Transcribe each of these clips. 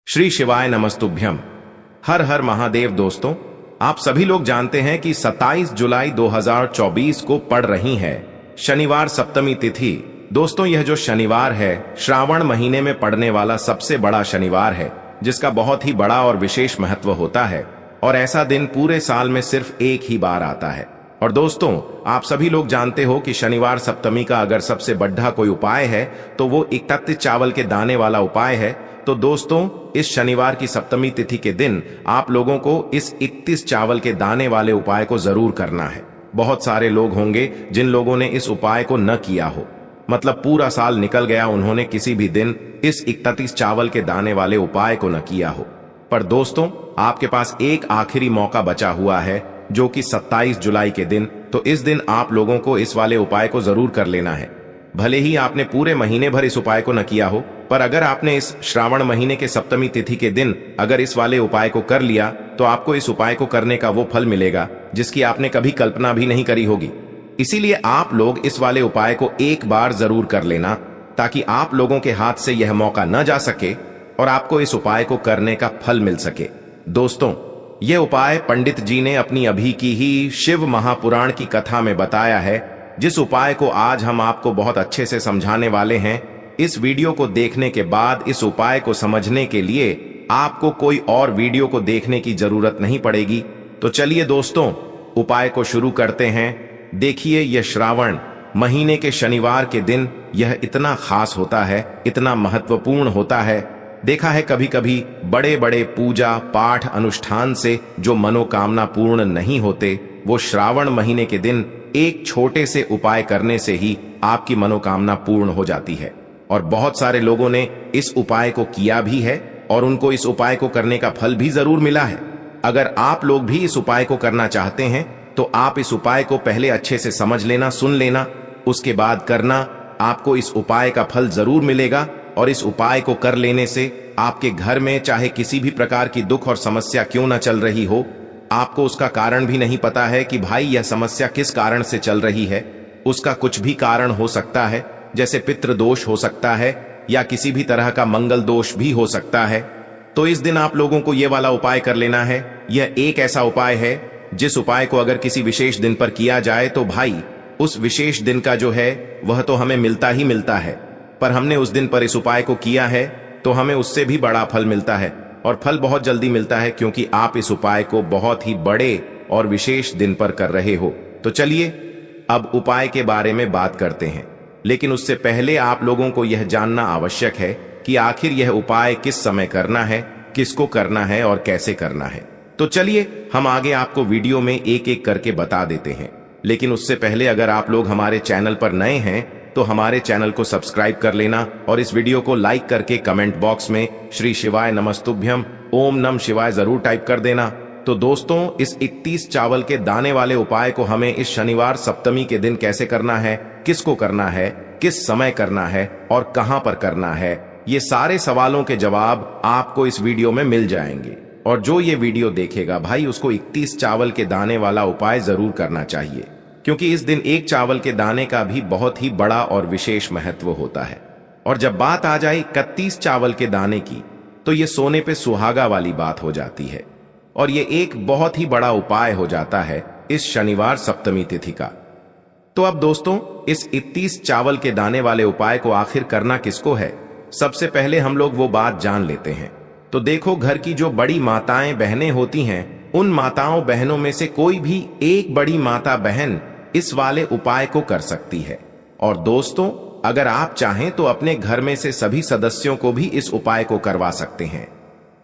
श्री शिवाय नमस्तुभ्यम। हर हर महादेव। दोस्तों, आप सभी लोग जानते हैं कि 27 जुलाई 2024 को पड़ रही है शनिवार सप्तमी तिथि। दोस्तों, यह जो शनिवार है श्रावण महीने में पड़ने वाला सबसे बड़ा शनिवार है, जिसका बहुत ही बड़ा और विशेष महत्व होता है। और ऐसा दिन पूरे साल में सिर्फ एक ही बार आता है। और दोस्तों, आप सभी लोग जानते हो कि शनिवार सप्तमी का अगर सबसे बड़ा कोई उपाय है तो वो 31 चावल के दाने वाला उपाय है। तो दोस्तों, इस शनिवार की सप्तमी तिथि के दिन आप लोगों को इस 31 चावल के दाने वाले उपाय को जरूर करना है। बहुत सारे लोग होंगे जिन लोगों ने इस उपाय को न किया हो, मतलब पूरा साल निकल गया, उन्होंने किसी भी दिन इस 31 चावल के दाने वाले उपाय को न किया हो। पर दोस्तों, आपके पास एक आखिरी मौका बचा हुआ है, जो कि 27 जुलाई के दिन। तो इस दिन आप लोगों को इस वाले उपाय को जरूर कर लेना है। भले ही आपने पूरे महीने भर इस उपाय को न किया हो, पर अगर आपने इस श्रावण महीने के सप्तमी तिथि के दिन अगर इस वाले उपाय को कर लिया तो आपको इस उपाय को करने का वो फल मिलेगा जिसकी आपने कभी कल्पना भी नहीं करी होगी। इसीलिए आप लोग इस वाले उपाय को एक बार जरूर कर लेना, ताकि आप लोगों के हाथ से यह मौका न जा सके और आपको इस उपाय को करने का फल मिल सके। दोस्तों, यह उपाय पंडित जी ने अपनी अभी की ही शिव महापुराण की कथा में बताया है, जिस उपाय को आज हम आपको बहुत अच्छे से समझाने वाले हैं। इस वीडियो को देखने के बाद इस उपाय को समझने के लिए आपको कोई और वीडियो को देखने की जरूरत नहीं पड़ेगी। तो चलिए दोस्तों, उपाय को शुरू करते हैं। देखिए, यह श्रावण महीने के शनिवार के दिन यह इतना खास होता है, इतना महत्वपूर्ण होता है। देखा है कभी कभी बड़े बड़े पूजा पाठ अनुष्ठान से जो मनोकामना पूर्ण नहीं होते, वो श्रावण महीने के दिन एक छोटे से उपाय करने से ही आपकी मनोकामना पूर्ण हो जाती है। और बहुत सारे लोगों ने इस उपाय को किया भी है और उनको इस उपाय को करने का फल भी जरूर मिला है। अगर आप लोग भी इस उपाय को करना चाहते हैं तो आप इस उपाय को पहले अच्छे से समझ लेना, सुन लेना, उसके बाद करना। आपको इस उपाय का फल जरूर मिलेगा। और इस उपाय को कर लेने से आपके घर में चाहे किसी भी प्रकार की दुख और समस्या क्यों न चल रही हो, आपको उसका कारण भी नहीं पता है कि भाई यह समस्या किस कारण से चल रही है, उसका कुछ भी कारण हो सकता है, जैसे पितृ दोष हो सकता है या किसी भी तरह का मंगल दोष भी हो सकता है। तो इस दिन आप लोगों को यह वाला उपाय कर लेना है। यह एक ऐसा उपाय है जिस उपाय को अगर किसी विशेष दिन पर किया जाए तो भाई उस विशेष दिन का जो है वह तो हमें मिलता ही मिलता है, पर हमने उस दिन पर इस उपाय को किया है तो हमें उससे भी बड़ा फल मिलता है। और फल बहुत जल्दी मिलता है, क्योंकि आप इस उपाय को बहुत ही बड़े और विशेष दिन पर कर रहे हो। तो चलिए अब उपाय के बारे में बात करते हैं, लेकिन उससे पहले आप लोगों को यह जानना आवश्यक है कि आखिर यह उपाय किस समय करना है, किसको करना है और कैसे करना है। तो चलिए हम आगे आपको वीडियो में एक एक करके बता देते हैं। लेकिन उससे पहले अगर आप लोग हमारे चैनल पर नए हैं तो हमारे चैनल को सब्सक्राइब कर लेना और इस वीडियो को लाइक करके कमेंट बॉक्स में श्री शिवाय नमस्तुभ्यम ओम नम शिवाय जरूर टाइप कर देना। तो दोस्तों, इस 31 चावल के दाने वाले उपाय को हमें इस शनिवार सप्तमी के दिन कैसे करना है, किसको करना है, किस समय करना है और कहां पर करना है, ये सारे सवालों के जवाब आपको इस वीडियो में मिल जाएंगे। और जो ये वीडियो देखेगा भाई, उसको 31 चावल के दाने वाला उपाय जरूर करना चाहिए, क्योंकि इस दिन एक चावल के दाने का भी बहुत ही बड़ा और विशेष महत्व होता है। और जब बात आ जाए 31 चावल के दाने की, तो ये सोने पे सुहागा वाली बात हो जाती है और ये एक बहुत ही बड़ा उपाय हो जाता है इस शनिवार सप्तमी तिथि का। तो अब दोस्तों, इस 31 चावल के दाने वाले उपाय को आखिर करना किसको है, सबसे पहले हम लोग वो बात जान लेते हैं। तो देखो, घर की जो बड़ी माताएं बहनें होती हैं, उन माताओं बहनों में से कोई भी एक बड़ी माता बहन इस वाले उपाय को कर सकती है। और दोस्तों, अगर आप चाहें तो अपने घर में से सभी सदस्यों को भी इस उपाय को करवा सकते हैं।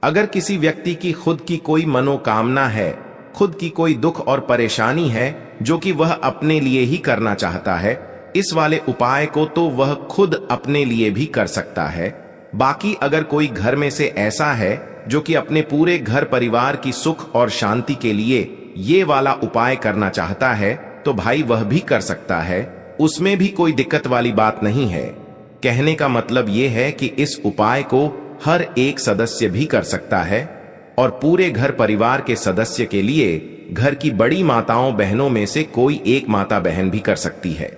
अगर किसी व्यक्ति की खुद की कोई मनोकामना है, खुद की कोई दुख और परेशानी है जो कि वह अपने लिए ही करना चाहता है, इस वाले उपाय को तो वह खुद अपने लिए भी कर सकता है। बाकी अगर कोई घर में से ऐसा है जो कि अपने पूरे घर परिवार की सुख और शांति के लिए ये वाला उपाय करना चाहता है, तो भाई वह भी कर सकता है, उसमें भी कोई दिक्कत वाली बात नहीं है। कहने का मतलब यह है कि इस उपाय को हर एक सदस्य भी कर सकता है और पूरे घर परिवार के सदस्य के लिए घर की बड़ी माताओं बहनों में से कोई एक माता बहन भी कर सकती है।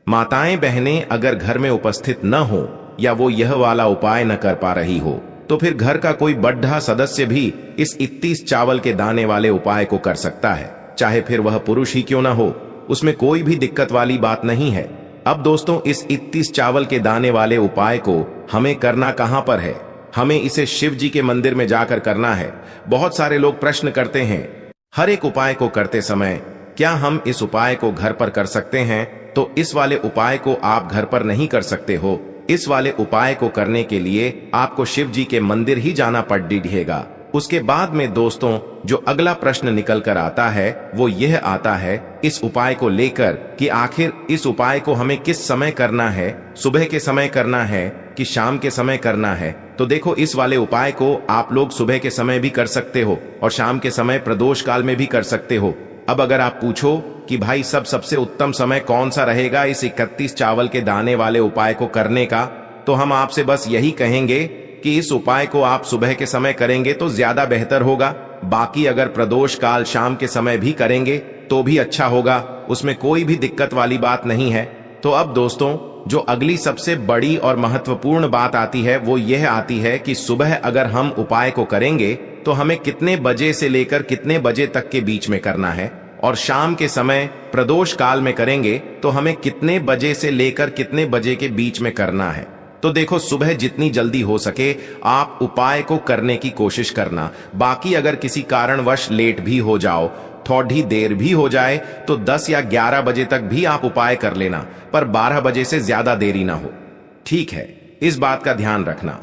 माताएं बहनें अगर घर में उपस्थित न हो या वो यह वाला उपाय न कर पा रही हो, तो फिर घर का कोई बड्ढा सदस्य भी इस 31 चावल के दाने वाले उपाय को कर सकता है, चाहे फिर वह पुरुष ही क्यों ना हो। उसमें कोई भी दिक्कत वाली बात नहीं है। अब दोस्तों, इस 31 चावल के दाने वाले उपाय को हमें करना कहां पर है? हमें इसे शिव जी के मंदिर में जाकर करना है। बहुत सारे लोग प्रश्न करते हैं, हर एक उपाय को करते समय क्या हम इस उपाय को घर पर कर सकते हैं? तो इस वाले उपाय को आप घर पर नहीं कर सकते हो। इस वाले उपाय को करने के लिए आपको शिव जी के मंदिर ही जाना पड़ेगा। उसके बाद में दोस्तों, जो अगला प्रश्न निकल कर आता है वो यह आता है इस उपाय को लेकर कि आखिर इस उपाय को हमें किस समय करना है, सुबह के समय करना है कि शाम के समय करना है। तो देखो, इस वाले उपाय को आप लोग सुबह के समय भी कर सकते हो और शाम के समय प्रदोष काल में भी कर सकते हो। अब अगर आप पूछो कि भाई सबसे उत्तम समय कौन सा रहेगा इस 31 चावल के दाने वाले उपाय को करने का, तो हम आपसे बस यही कहेंगे कि इस उपाय को आप सुबह के समय करेंगे तो ज्यादा बेहतर होगा। बाकी अगर प्रदोष काल शाम के समय भी करेंगे तो भी अच्छा होगा, उसमें कोई भी दिक्कत वाली बात नहीं है। तो अब दोस्तों, जो अगली सबसे बड़ी और महत्वपूर्ण बात आती है वो यह आती है कि सुबह अगर हम उपाय को करेंगे तो हमें कितने बजे से लेकर कितने बजे तक के बीच में करना है, और शाम के समय प्रदोष काल में करेंगे तो हमें कितने बजे से लेकर कितने बजे के बीच में करना है। तो देखो, सुबह जितनी जल्दी हो सके आप उपाय को करने की कोशिश करना। बाकी अगर किसी कारणवश लेट भी हो जाओ, थोड़ी देर भी हो जाए, तो 10 या 11 बजे तक भी आप उपाय कर लेना, पर 12 बजे से ज्यादा देरी ना हो। ठीक है, इस बात का ध्यान रखना।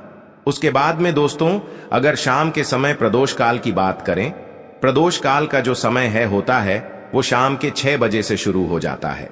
उसके बाद में दोस्तों, अगर शाम के समय प्रदोष काल की बात करें, प्रदोष काल का जो समय होता है वो शाम के 6 बजे से शुरू हो जाता है।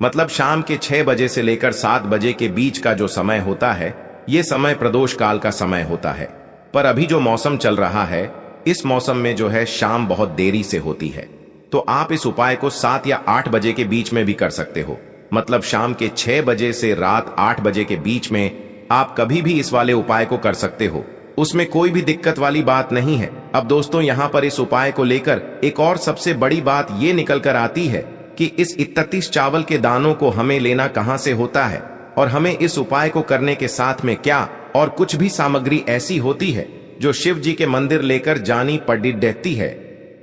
मतलब शाम के 6 बजे से लेकर 7 बजे के बीच का जो समय होता है, ये समय प्रदोष काल का समय होता है। पर अभी जो मौसम चल रहा है, इस मौसम में जो है शाम बहुत देरी से होती है। तो आप इस उपाय को 7 या 8 बजे के बीच में भी कर सकते हो। मतलब शाम के 6 बजे से रात 8 बजे के बीच में आप कभी भी इस वाले उपाय को कर सकते हो, उसमें कोई भी दिक्कत वाली बात नहीं है। अब दोस्तों, यहाँ पर इस उपाय को लेकर एक और सबसे बड़ी बात ये निकल कर आती है कि इस 31 चावल के दानों को हमें लेना कहां से होता है, और हमें इस उपाय को करने के साथ में क्या और कुछ भी सामग्री ऐसी होती है जो शिव जी के मंदिर लेकर जानी पड़ती है।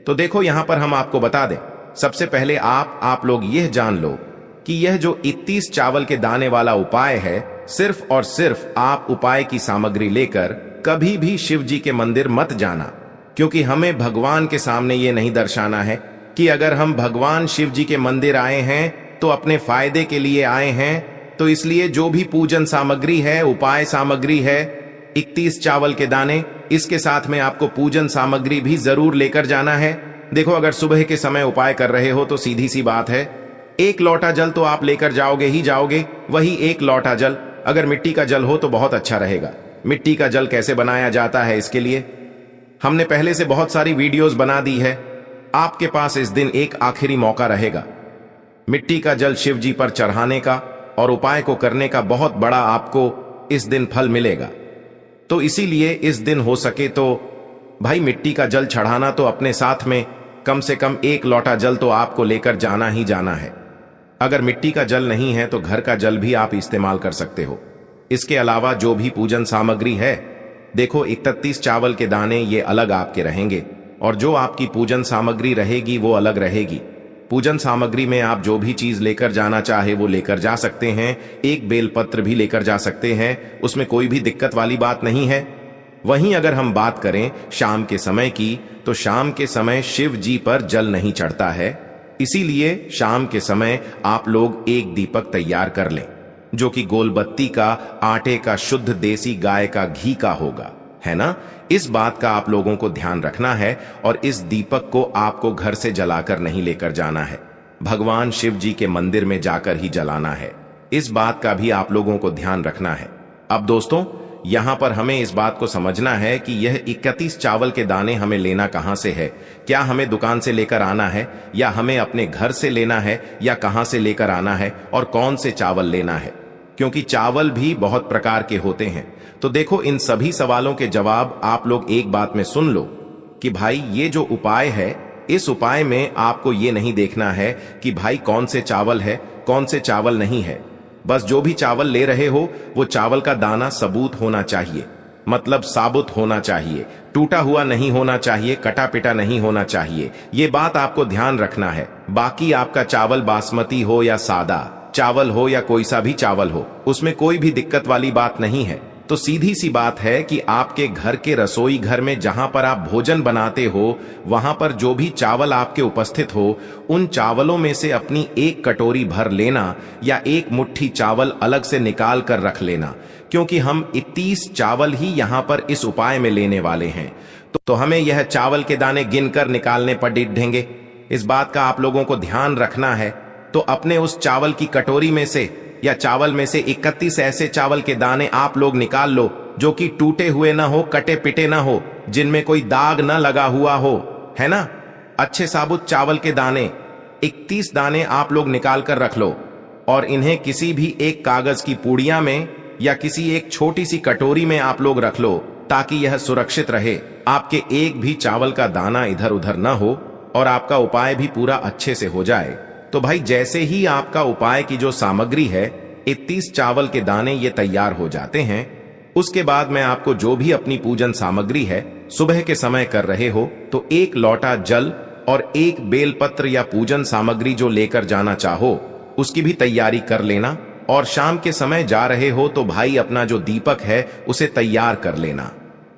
तो देखो, यहां पर हम आपको बता दें, सबसे पहले आप लोग यह जान लो कि यह जो 31 चावल के दाने वाला उपाय है, सिर्फ और सिर्फ आप उपाय की सामग्री लेकर कभी भी शिव जी के मंदिर मत जाना, क्योंकि हमें भगवान के सामने ये नहीं दर्शाना है कि अगर हम भगवान शिव जी के मंदिर आए हैं तो अपने फायदे के लिए आए हैं। तो इसलिए जो भी पूजन सामग्री है, उपाय सामग्री है, 31 चावल के दाने, इसके साथ में आपको पूजन सामग्री भी जरूर लेकर जाना है। देखो, अगर सुबह के समय उपाय कर रहे हो तो सीधी सी बात है, 1 लोटा जल तो आप लेकर जाओगे ही जाओगे। वही 1 लोटा जल अगर मिट्टी का जल हो तो बहुत अच्छा रहेगा। मिट्टी का जल कैसे बनाया जाता है, इसके लिए हमने पहले से बहुत सारी वीडियोस बना दी है। आपके पास इस दिन एक आखिरी मौका रहेगा मिट्टी का जल शिव जी पर चढ़ाने का, और उपाय को करने का बहुत बड़ा आपको इस दिन फल मिलेगा। तो इसीलिए इस दिन हो सके तो भाई मिट्टी का जल चढ़ाना तो अपने साथ में कम से कम 1 लोटा जल तो आपको लेकर जाना ही जाना है। अगर मिट्टी का जल नहीं है तो घर का जल भी आप इस्तेमाल कर सकते हो। इसके अलावा जो भी पूजन सामग्री है, देखो 31 चावल के दाने ये अलग आपके रहेंगे, और जो आपकी पूजन सामग्री रहेगी वो अलग रहेगी। पूजन सामग्री में आप जो भी चीज लेकर जाना चाहे वो लेकर जा सकते हैं। एक बेलपत्र भी लेकर जा सकते हैं, उसमें कोई भी दिक्कत वाली बात नहीं है। वहीं अगर हम बात करें शाम के समय की, तो शाम के समय शिव जी पर जल नहीं चढ़ता है। इसीलिए शाम के समय आप लोग एक दीपक तैयार कर लें, जो कि गोलबत्ती का, आटे का, शुद्ध देसी गाय का घी का होगा, है ना। इस बात का आप लोगों को ध्यान रखना है, और इस दीपक को आपको घर से जलाकर नहीं लेकर जाना है, भगवान शिव जी के मंदिर में जाकर ही जलाना है। इस बात का भी आप लोगों को ध्यान रखना है। अब दोस्तों, यहां पर हमें इस बात को समझना है कि यह 31 चावल के दाने हमें लेना कहां से है। क्या हमें दुकान से लेकर आना है, या हमें अपने घर से लेना है, या कहां से लेकर आना है, और कौन से चावल लेना है, क्योंकि चावल भी बहुत प्रकार के होते हैं। तो देखो, इन सभी सवालों के जवाब आप लोग एक बात में सुन लो कि भाई ये जो उपाय है, इस उपाय में आपको ये नहीं देखना है कि भाई कौन से चावल है, कौन से चावल नहीं है। बस जो भी चावल ले रहे हो वो चावल का दाना सबूत होना चाहिए। मतलब साबुत होना चाहिए, टूटा हुआ नहीं होना चाहिए, कटा पिटा नहीं होना चाहिए। ये बात आपको ध्यान रखना है। बाकी आपका चावल बासमती हो या सादा चावल हो या कोई सा भी चावल हो, उसमें कोई भी दिक्कत वाली बात नहीं है। तो सीधी सी बात है कि आपके घर के रसोई घर में जहां पर आप भोजन बनाते हो, वहां पर जो भी चावल आपके उपस्थित हो, उन चावलों में से अपनी एक कटोरी भर लेना या एक मुट्ठी चावल अलग से निकाल कर रख लेना, क्योंकि हम 31 चावल ही यहां पर इस उपाय में लेने वाले हैं। तो हमें यह चावल के दाने गिनकर निकालने पर डिढेंगे। इस बात का आप लोगों को ध्यान रखना है। तो अपने उस चावल की कटोरी में से या चावल में से 31 ऐसे चावल के दाने आप लोग निकाल लो जो कि टूटे हुए ना हो, कटे पिटे ना हो, जिनमें कोई दाग ना लगा हुआ हो, है ना। अच्छे साबुत चावल के दाने 31 दाने आप लोग निकाल कर रख लो और इन्हें किसी भी एक कागज की पुड़िया में या किसी एक छोटी सी कटोरी में आप लोग रख लो, ताकि यह सुरक्षित रहे, आपके एक भी चावल का दाना इधर उधर ना हो और आपका उपाय भी पूरा अच्छे से हो जाए। तो भाई जैसे ही आपका उपाय की जो सामग्री है, 31 चावल के दाने ये तैयार हो जाते हैं, उसके बाद मैं आपको जो भी अपनी पूजन सामग्री है सुबह के समय कर रहे हो, तो 1 लोटा जल और 1 बेलपत्र या पूजन सामग्री जो लेकर जाना चाहो उसकी भी तैयारी कर लेना। और शाम के समय जा रहे हो तो भाई अपना जो दीपक है उसे तैयार कर लेना,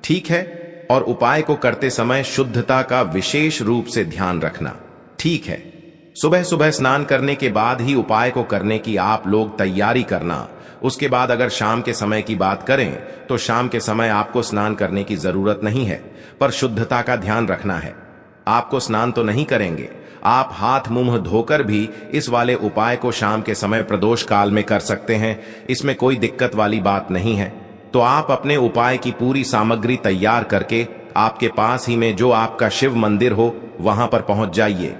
ठीक है। और उपाय को करते समय शुद्धता का विशेष रूप से ध्यान रखना, ठीक है। सुबह सुबह स्नान करने के बाद ही उपाय को करने की आप लोग तैयारी करना। उसके बाद अगर शाम के समय की बात करें तो शाम के समय आपको स्नान करने की जरूरत नहीं है, पर शुद्धता का ध्यान रखना है। आपको स्नान तो नहीं करेंगे, आप हाथ मुंह धोकर भी इस वाले उपाय को शाम के समय प्रदोष काल में कर सकते हैं, इसमें कोई दिक्कत वाली बात नहीं है। तो आप अपने उपाय की पूरी सामग्री तैयार करके आपके पास ही में जो आपका शिव मंदिर हो वहां पर पहुंच जाइए।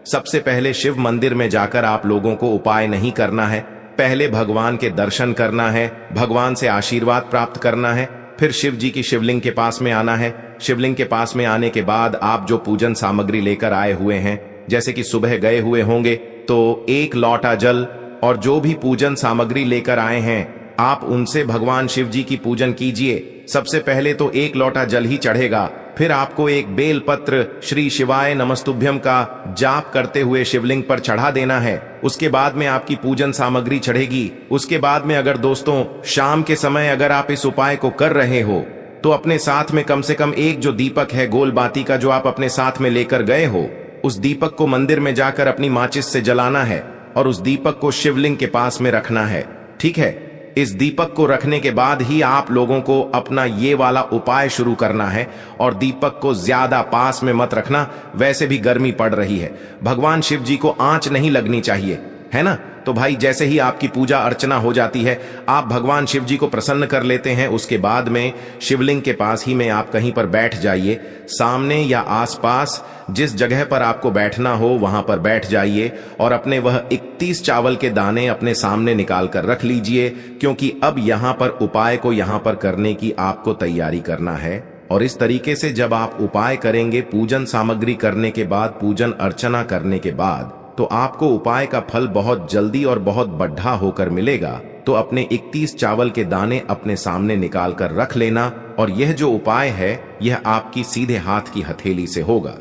सबसे पहले शिव मंदिर में जाकर आप लोगों को उपाय नहीं करना है, पहले भगवान के दर्शन करना है, भगवान से आशीर्वाद प्राप्त करना है, फिर शिव जी की शिवलिंग के पास में आना है। शिवलिंग के पास में आने के बाद आप जो पूजन सामग्री लेकर आए हुए हैं, जैसे कि सुबह गए हुए होंगे तो 1 लोटा जल और जो भी पूजन सामग्री लेकर आए हैं आप उनसे भगवान शिव जी की पूजन कीजिए। सबसे पहले तो 1 लोटा जल ही चढ़ेगा, फिर आपको 1 बेलपत्र श्री शिवाय नमस्तुभ्यम का जाप करते हुए शिवलिंग पर चढ़ा देना है। उसके बाद में आपकी पूजन सामग्री चढ़ेगी। उसके बाद में अगर दोस्तों शाम के समय अगर आप इस उपाय को कर रहे हो तो अपने साथ में कम से कम 1 जो दीपक है गोल बाती का जो आप अपने साथ में लेकर गए हो, उस दीपक को मंदिर में जाकर अपनी माचिस से जलाना है और उस दीपक को शिवलिंग के पास में रखना है, ठीक है। इस दीपक को रखने के बाद ही आप लोगों को अपना ये वाला उपाय शुरू करना है और दीपक को ज्यादा पास में मत रखना, वैसे भी गर्मी पड़ रही है, भगवान शिव जी को आंच नहीं लगनी चाहिए, है ना। तो भाई जैसे ही आपकी पूजा अर्चना हो जाती है, आप भगवान शिव जी को प्रसन्न कर लेते हैं, उसके बाद में शिवलिंग के पास ही में आप कहीं पर बैठ जाइए। सामने या आसपास जिस जगह पर आपको बैठना हो वहां पर बैठ जाइए और अपने वह 31 चावल के दाने अपने सामने निकाल कर रख लीजिए, क्योंकि अब यहां पर उपाय को यहां पर करने की आपको तैयारी करना है। और इस तरीके से जब आप उपाय करेंगे, पूजन सामग्री करने के बाद, पूजन अर्चना करने के बाद, तो आपको उपाय का फल बहुत जल्दी और बहुत बढ़ा होकर मिलेगा। तो अपने 31 चावल के दाने अपने सामने निकाल कर रख लेना और यह जो उपाय है यह आपकी सीधे हाथ की हथेली से होगा,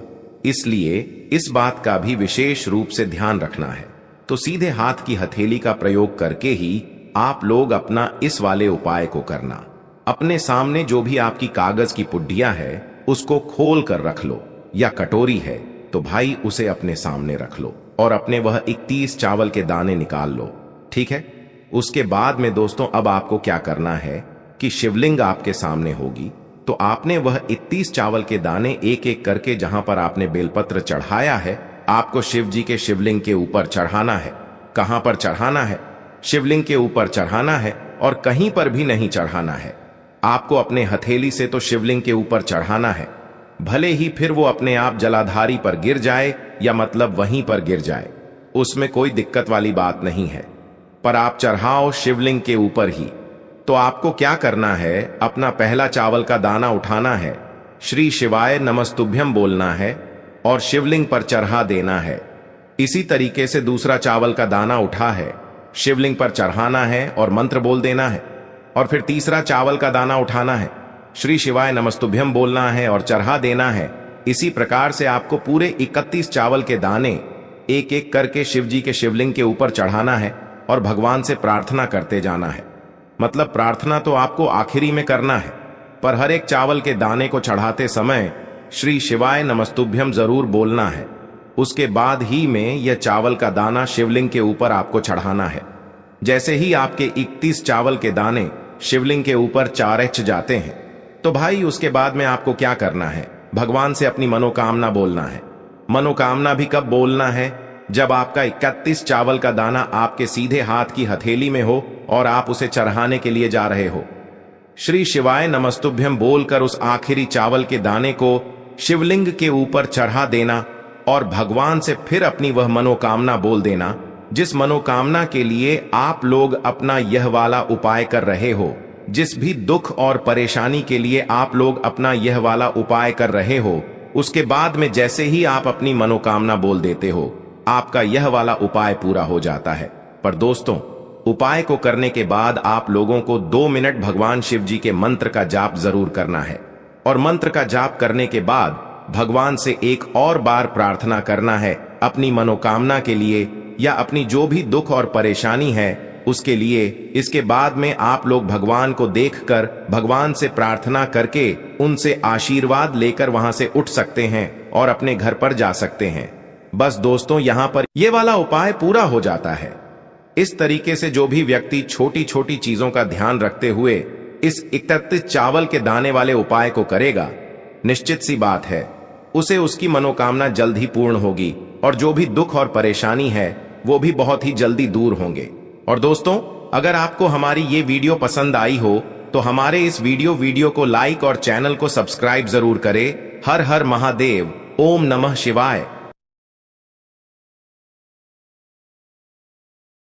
इसलिए इस बात का भी विशेष रूप से ध्यान रखना है। तो सीधे हाथ की हथेली का प्रयोग करके ही आप लोग अपना इस वाले उपाय को करना। अपने सामने जो भी आपकी कागज की पुड्डिया है उसको खोल कर रख लो, या कटोरी है तो भाई उसे अपने सामने रख लो और अपने वह 31 चावल के दाने निकाल लो, ठीक है। उसके बाद में दोस्तों अब आपको क्या करना है कि शिवलिंग आपके सामने होगी, तो आपने वह 31 चावल के दाने एक एक करके जहां पर आपने बेलपत्र चढ़ाया है, आपको शिव जी के शिवलिंग के ऊपर चढ़ाना है। कहां पर चढ़ाना है? शिवलिंग के ऊपर चढ़ाना है और कहीं पर भी नहीं चढ़ाना है। आपको अपने हथेली से तो शिवलिंग के ऊपर चढ़ाना है, भले ही फिर वो अपने आप जलाधारी पर गिर जाए या मतलब वहीं पर गिर जाए, उसमें कोई दिक्कत वाली बात नहीं है, पर आप चढ़ाओ शिवलिंग के ऊपर ही। तो आपको क्या करना है, अपना पहला चावल का दाना उठाना है, श्री शिवाय नमस्तुभ्यम बोलना है और शिवलिंग पर चढ़ा देना है। इसी तरीके से दूसरा चावल का दाना उठा है, शिवलिंग पर चढ़ाना है और मंत्र बोल देना है। और फिर तीसरा चावल का दाना उठाना है, श्री शिवाय नमस्तुभ्यम बोलना है और चढ़ा देना है। इसी प्रकार से आपको पूरे 31 चावल के दाने एक एक करके शिव जी के शिवलिंग के ऊपर चढ़ाना है और भगवान से प्रार्थना करते जाना है। मतलब प्रार्थना तो आपको आखिरी में करना है, पर हर एक चावल के दाने को चढ़ाते समय श्री शिवाय नमस्तुभ्यम जरूर बोलना है। उसके बाद ही में यह चावल का दाना शिवलिंग के ऊपर आपको चढ़ाना है। जैसे ही आपके 31 चावल के दाने शिवलिंग के ऊपर चारच जाते हैं, तो भाई उसके बाद में आपको क्या करना है, भगवान से अपनी मनोकामना बोलना है। मनोकामना भी कब बोलना है, जब आपका 31 चावल का दाना आपके सीधे हाथ की हथेली में हो और आप उसे चढ़ाने के लिए जा रहे हो। श्री शिवाय नमस्तुभ्यम बोलकर उस आखिरी चावल के दाने को शिवलिंग के ऊपर चढ़ा देना और भगवान से फिर अपनी वह मनोकामना बोल देना, जिस मनोकामना के लिए आप लोग अपना यह वाला उपाय कर रहे हो। जिस भी दुख और परेशानी के लिए आप लोग अपना यह वाला उपाय कर रहे हो, उसके बाद में जैसे ही आप अपनी मनोकामना बोल देते हो, आपका यह वाला उपाय पूरा हो जाता है। पर दोस्तों, उपाय को करने के बाद आप लोगों को 2 मिनट भगवान शिव जी के मंत्र का जाप जरूर करना है और मंत्र का जाप करने के बाद भगवान से एक और बार प्रार्थना करना है अपनी मनोकामना के लिए या अपनी जो भी दुख और परेशानी है उसके लिए। इसके बाद में आप लोग भगवान को देखकर भगवान से प्रार्थना करके उनसे आशीर्वाद लेकर वहां से उठ सकते हैं और अपने घर पर जा सकते हैं। बस दोस्तों, यहां पर ये वाला उपाय पूरा हो जाता है। इस तरीके से जो भी व्यक्ति छोटी छोटी चीजों का ध्यान रखते हुए इस 31 चावल के दाने वाले उपाय को करेगा, निश्चित सी बात है उसे उसकी मनोकामना जल्द ही पूर्ण होगी और जो भी दुख और परेशानी है वो भी बहुत ही जल्दी दूर होंगे। और दोस्तों, अगर आपको हमारी ये वीडियो पसंद आई हो तो हमारे इस वीडियो को लाइक और चैनल को सब्सक्राइब जरूर करें। हर हर महादेव, ओम नमः शिवाय।